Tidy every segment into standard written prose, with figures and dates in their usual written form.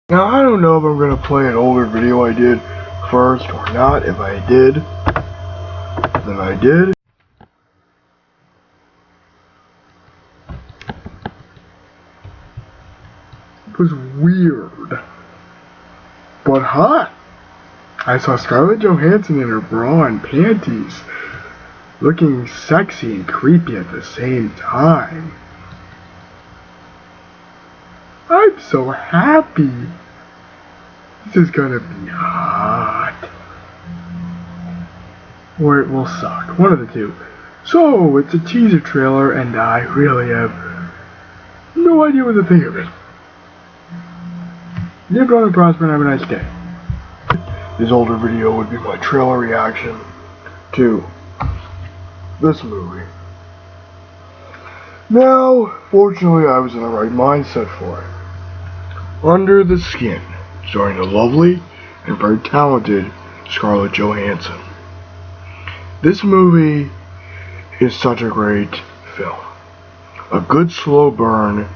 Now, I don't know if I'm going to play an older video I did first or not. If I did, then I did. It was weird, but hot. I saw Scarlett Johansson in her bra and panties, looking sexy and creepy at the same time. I'm so happy. This is gonna be hot. Or it will suck. One of the two. So, it's a teaser trailer, and I really have no idea what to think of it. Live long and prosper and have a nice day. This older video would be my trailer reaction to this movie. Now, fortunately, I was in the right mindset for it. Under the Skin, starring the lovely and very talented Scarlett Johansson. This movie is such a great film. A good slow burn,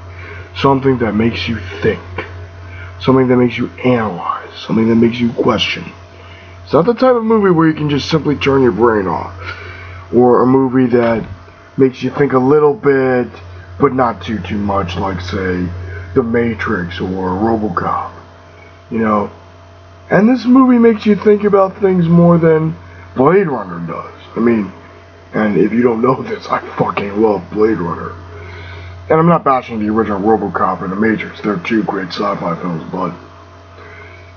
something that makes you think, something that makes you analyze, something that makes you question. It's not the type of movie where you can just simply turn your brain off, or a movie that makes you think a little bit, but not too much, like, say, The Matrix or RoboCop, you know. And this movie makes you think about things more than Blade Runner does. I mean, and if you don't know this, I fucking love Blade Runner. And I'm not bashing the original RoboCop and The Matrix. They're two great sci-fi films, but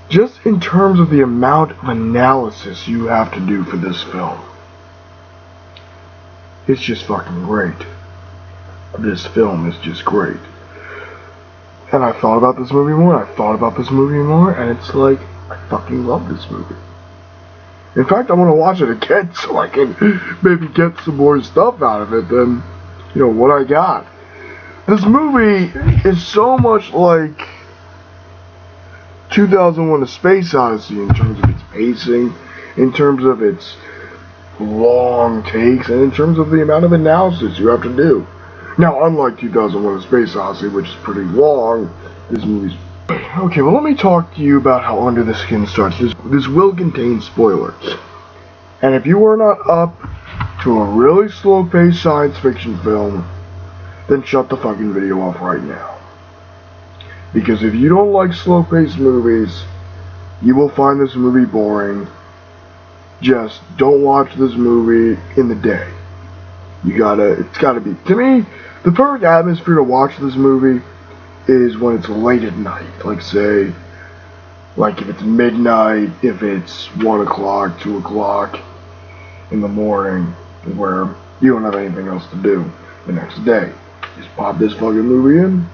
just in terms of the amount of analysis you have to do for this film, it's just fucking great. This film is just great. And I thought about this movie more, and it's like, I fucking love this movie. In fact, I want to watch it again so I can maybe get some more stuff out of it than, you know, what I got. This movie is so much like 2001: A Space Odyssey in terms of its pacing, in terms of its long takes, and in terms of the amount of analysis you have to do. Now, unlike 2001: A Space Odyssey, which is pretty long, this movie's... Okay, well, let me talk to you about how Under the Skin starts. This will contain spoilers. And if you are not up to a really slow-paced science fiction film, then shut the fucking video off right now. Because if you don't like slow-paced movies, you will find this movie boring. Just don't watch this movie in the day. It's gotta be, to me, the perfect atmosphere to watch this movie is when it's late at night. Like, say, like if it's midnight, if it's 1 o'clock, 2 o'clock in the morning, where you don't have anything else to do the next day. Just pop this fucking movie in,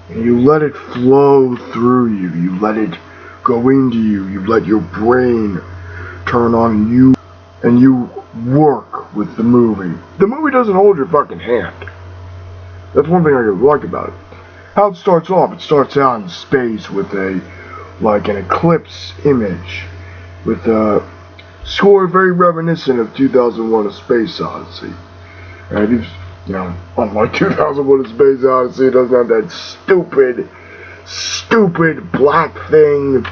and you let it flow through you. You let it go into you. You let your brain turn on you, and you work with the movie. The movie doesn't hold your fucking hand. That's one thing I like about it. How it starts off, it starts out in space with an eclipse image, with a score very reminiscent of 2001: A Space Odyssey. And you know, unlike 2001: A Space Odyssey, it doesn't have that stupid black thing.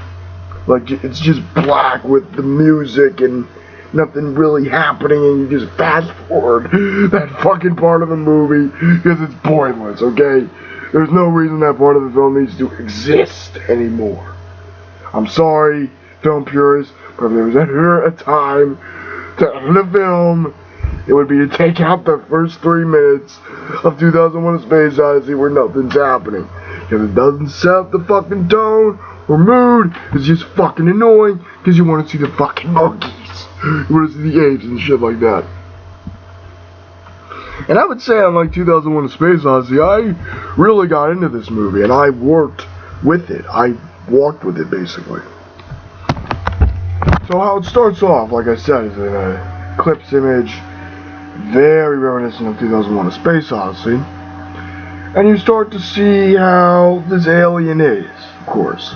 Like, it's just black with the music and nothing really happening, and you just fast forward that fucking part of the movie because it's pointless, okay? There's no reason that part of the film needs to exist anymore. I'm sorry, film purists, but if there was ever a time to end a film, it would be to take out the first 3 minutes of 2001: A Space Odyssey where nothing's happening. Because it doesn't set up the fucking tone or mood. It's just fucking annoying because you want to see the fucking monkeys. You want to see the apes and shit like that. And I would say, unlike 2001: A Space Odyssey, I really got into this movie and I worked with it. I walked with it, basically. So how it starts off, like I said, is an eclipse image, very reminiscent of 2001: A Space Odyssey. And you start to see how this alien is, of course.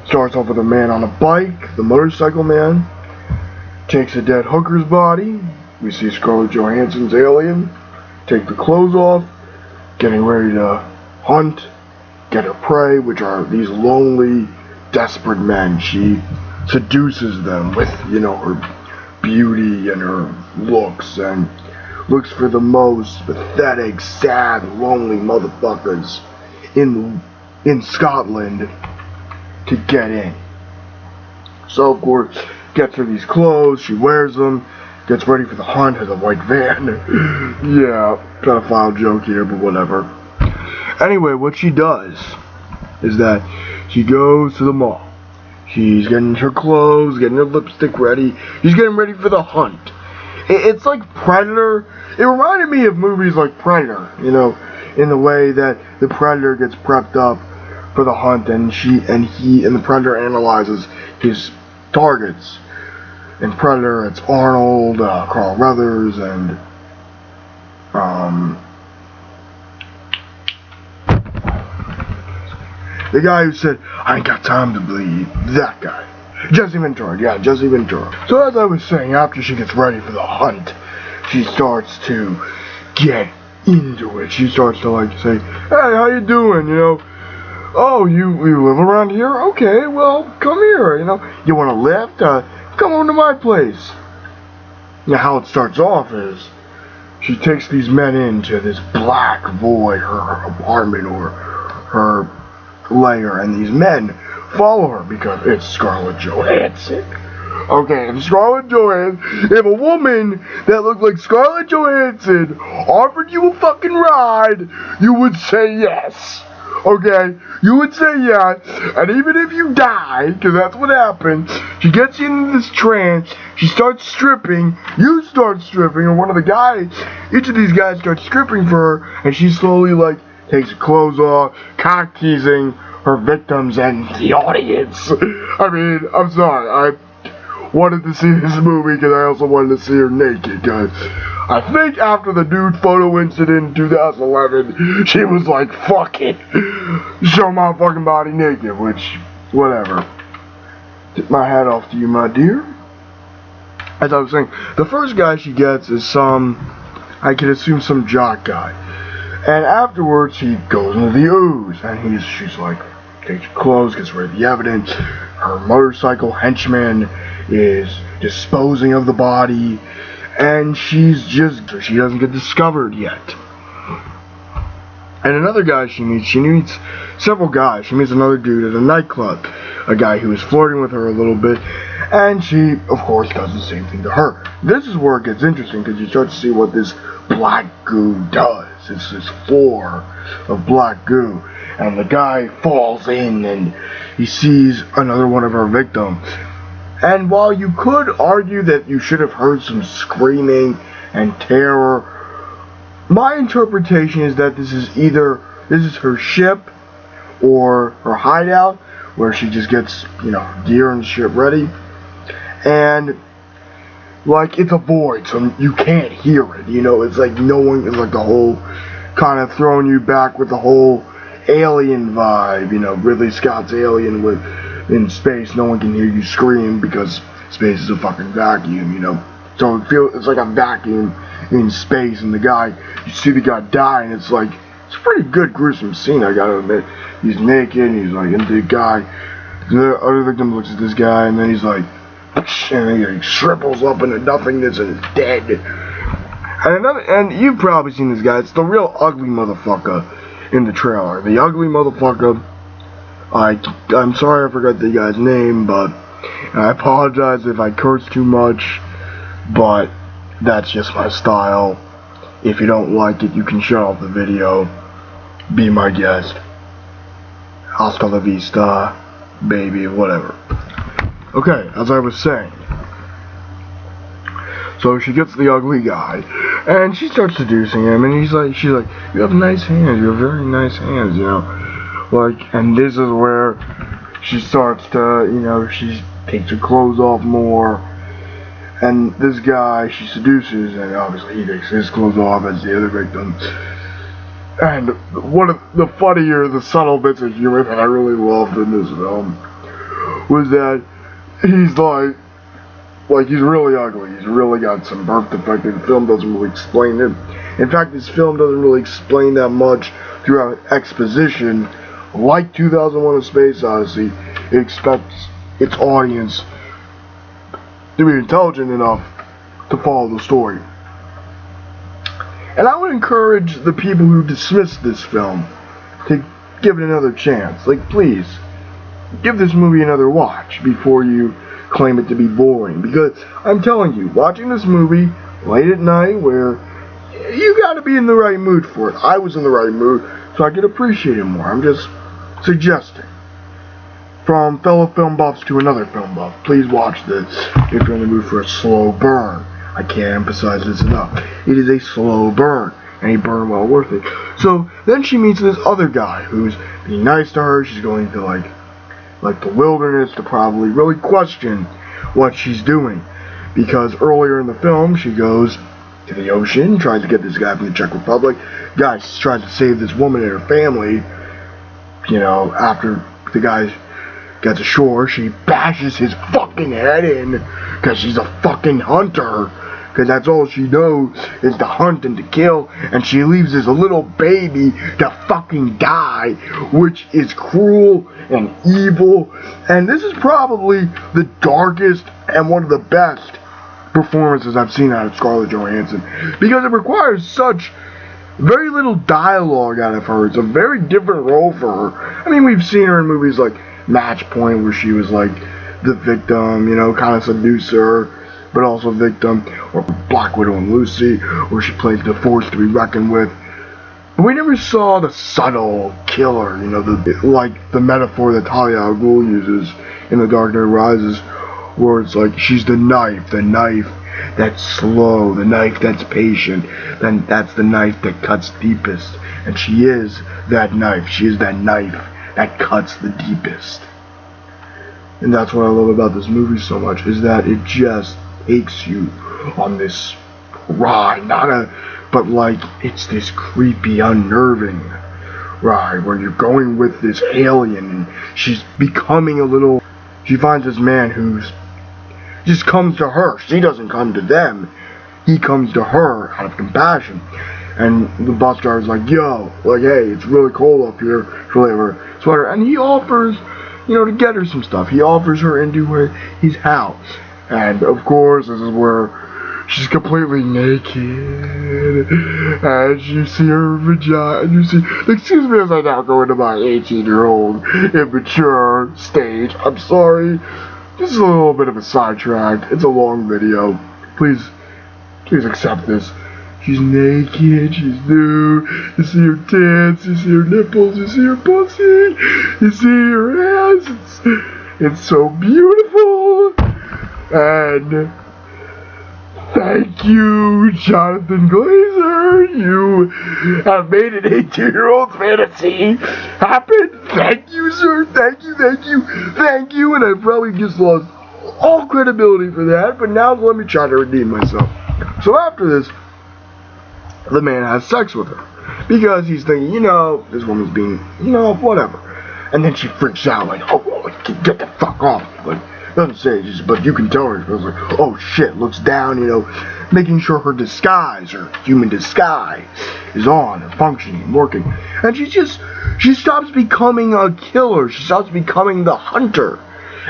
Starts off with a man on a bike, the motorcycle man. Takes a dead hooker's body. We see Scarlett Johansson's alien take the clothes off, getting ready to hunt get her prey, which are these lonely, desperate men. She seduces them with, her beauty and her looks, and looks for the most pathetic, sad, lonely motherfuckers in Scotland to get in. So, of course, gets her these clothes, she wears them, gets ready for the hunt, has a white van. Yeah, pedophile joke here, but whatever. Anyway, what she does is that she goes to the mall. She's getting her clothes, getting her lipstick ready. She's getting ready for the hunt. It's like Predator. It reminded me of movies like Predator, in the way that the Predator gets prepped up for the hunt, and the Predator analyzes his targets. In Predator, it's Arnold, Carl Weathers, and the guy who said, "I ain't got time to bleed," that guy. Jesse Ventura, yeah, Jesse Ventura. So as I was saying, after she gets ready for the hunt, she starts to get into it. She starts to say, "Hey, how you doing, Oh, you live around here? Okay, well, come here, You want a lift? Come over to my place." Now, how it starts off is, she takes these men into this black void, her apartment or her lair, and these men follow her because it's Scarlett Johansson. Okay, if a woman that looked like Scarlett Johansson offered you a fucking ride, you would say yes. Okay, you would say yes, and even if you die, because that's what happens, she gets you into this trance, she starts stripping, you start stripping, or one of the guys, each of these guys starts stripping for her, and she slowly, takes her clothes off, cock teasing her victims and the audience. I mean, I'm sorry, I wanted to see this movie because I also wanted to see her naked, because I think after the nude photo incident in 2011, she was like, "Fuck it, show my fucking body naked," which, whatever. Tip my hat off to you, my dear. As I was saying, the first guy she gets is I could assume some jock guy. And afterwards, she goes into the ooze, and she's like, takes her clothes, gets rid of the evidence. Her motorcycle henchman is disposing of the body, and she doesn't get discovered yet. And another guy she meets several guys. She meets another dude at a nightclub, a guy who is flirting with her a little bit, and she, of course, does the same thing to her. This is where it gets interesting, because you start to see what this black goo does. It's this floor of black goo, and the guy falls in, and he sees another one of her victims. And while you could argue that you should have heard some screaming and terror, my interpretation is that this is her ship or her hideout, where she just gets, gear and shit ready. And, it's a void, so you can't hear it, it's like no one, it's like the whole, kind of throwing you back with the whole Alien vibe, Ridley Scott's Alien in space, no one can hear you scream because space is a fucking vacuum, So it's like a vacuum in space, and you see the guy die, and it's a pretty good gruesome scene, I gotta admit. He's naked, and he's into the guy. The other victim looks at this guy, and then he's and then he shrivels up into nothingness and is dead. And you've probably seen this guy. It's the real ugly motherfucker in the trailer. The ugly motherfucker. I'm sorry I forgot the guy's name, but I apologize if I curse too much, but that's just my style. If you don't like it, you can shut off the video. Be my guest. Hasta la vista, baby, whatever. Okay, as I was saying. So she gets the ugly guy, and she starts seducing him, and she's like, "You have nice hands, you have very nice hands, and this is where she starts to, she takes her clothes off more, and this guy she seduces, and obviously he takes his clothes off as the other victim. And one of the funnier, the subtle bits of humor that I really loved in this film was that he's he's really ugly. He's really got some birth defect, and the film doesn't really explain it. In fact, this film doesn't really explain that much throughout exposition, like 2001: A Space Odyssey, it expects its audience to be intelligent enough to follow the story. And I would encourage the people who dismiss this film to give it another chance. Like, please, give this movie another watch before you claim it to be boring. Because I'm telling you, watching this movie late at night, where you gotta be in the right mood for it. I was in the right mood, so I could appreciate it more. I'm just suggesting. From fellow film buffs to another film buff, please watch this if you're in the mood for a slow burn. I can't emphasize this enough. It is a slow burn, and a burn well worth it. So then she meets this other guy who's being nice to her. She's going to like the wilderness to probably really question what she's doing, because earlier in the film she goes to the ocean, tries to get this guy from the Czech Republic. Guy tries to save this woman and her family. You know, after the guy gets ashore, she bashes his fucking head in because she's a fucking hunter. Because that's all she knows is to hunt and to kill. And she leaves this little baby to fucking die, which is cruel and evil. And this is probably the darkest and one of the best performances I've seen out of Scarlett Johansson. Because it requires such very little dialogue out of her. It's a very different role for her. I mean, we've seen her in movies like Match Point, where she was like the victim, you know, kind of seducer, but also victim, or Black Widow and Lucy, where she plays the force to be reckoned with. But we never saw the subtle killer, you know, like the metaphor that Talia al Ghul uses in The Dark Knight Rises, where it's like she's the knife that's slow, the knife that's patient, then that's the knife that cuts deepest. And she is that knife. She is that knife that cuts the deepest. And that's what I love about this movie so much, is that it just takes you on this ride, but like, it's this creepy, unnerving ride where you're going with this alien, and she's becoming she finds this man who's just comes to her. She doesn't come to them. He comes to her out of compassion. And the bus driver's like, yo, like, hey, it's really cold up here. She'll have her sweater. And he offers, you know, to get her some stuff. He offers her into his house. And, of course, this is where she's completely naked. And you see her vagina. And you see, excuse me as I now go into my 18-year-old immature stage. I'm sorry. This is a little bit of a sidetrack. It's a long video. Please accept this. She's naked, she's nude, you see her tits, you see her nipples, you see her pussy, you see her ass. It's so beautiful. And thank you, Jonathan Glazer. You have made an 18-year-old fantasy happen. Thank you, sir. Thank you. And I probably just lost all credibility for that, but now let me try to redeem myself. So after this, the man has sex with her because he's thinking, you know, this woman's being, you know, whatever. And then she freaks out, like, oh, get the fuck off. Like, doesn't say it, just, but you can tell her. It was like, oh shit, looks down, you know, making sure her disguise, her human disguise, is on and functioning and working. And she stops becoming a killer. She stops becoming the hunter.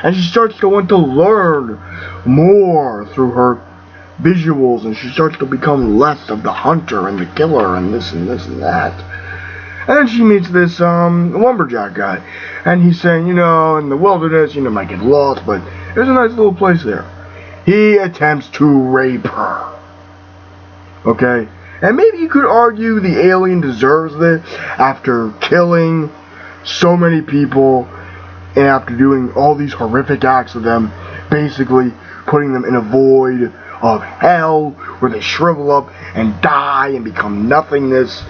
And she starts to want to learn more through her visuals, and she starts to become less of the hunter and the killer and this and this and that. And then she meets this lumberjack guy, and he's saying, you know, in the wilderness, you know, might get lost, but there's a nice little place there. He attempts to rape her. Okay? And maybe you could argue the alien deserves this after killing so many people and after doing all these horrific acts of them, basically putting them in a void of hell where they shrivel up and die and become nothingness.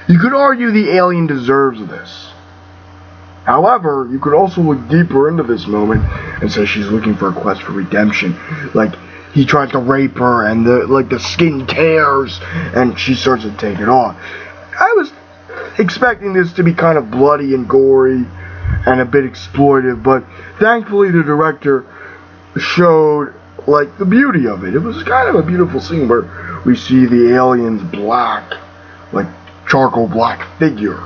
You could argue the alien deserves this. However, you could also look deeper into this moment and say she's looking for a quest for redemption. Like, he tries to rape her and the skin tears and she starts to take it off. I was expecting this to be kind of bloody and gory and a bit exploitive, but thankfully the director showed like the beauty of it. It was kind of a beautiful scene where we see the alien's black, like charcoal black figure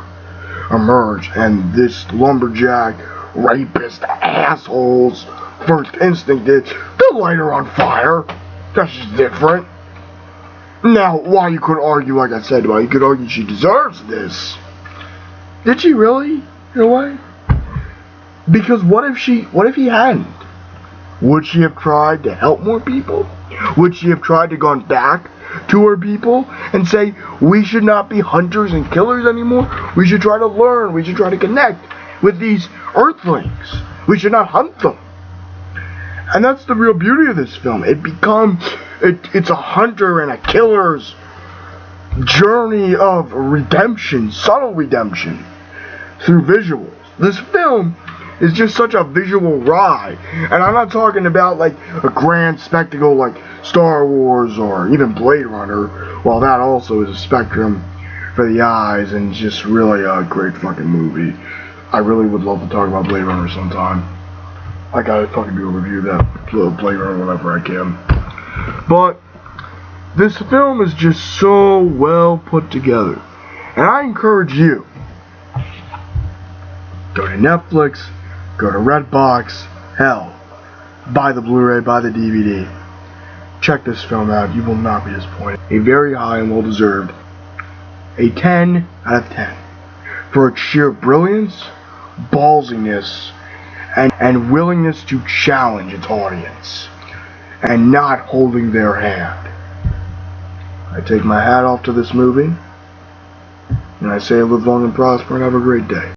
emerge, and this lumberjack, rapist asshole's first instinct is to light her on fire. That's just different. Now, while you could argue, like I said, you could argue she deserves this. Did she really? In a way? Because what if he hadn't? Would she have tried to help more people? Would she have tried to gone back to her people and say, we should not be hunters and killers anymore? We should try to learn. We should try to connect with these earthlings. We should not hunt them. And that's the real beauty of this film. It's a hunter and a killer's journey of redemption, subtle redemption, through visuals. This film is just such a visual ride. And I'm not talking about like a grand spectacle like Star Wars or even Blade Runner, while that also is a spectrum for the eyes and just really a great fucking movie. I really would love to talk about Blade Runner sometime. I gotta fucking do a review of that Blade Runner whenever I can. But this film is just so well put together. And I encourage you, go to Netflix, go to Redbox, hell, buy the Blu-ray, buy the DVD. Check this film out, you will not be disappointed. A very high and well-deserved, a 10 out of 10. For its sheer brilliance, ballsiness, and willingness to challenge its audience, and not holding their hand. I take my hat off to this movie, and I say live long and prosper and have a great day.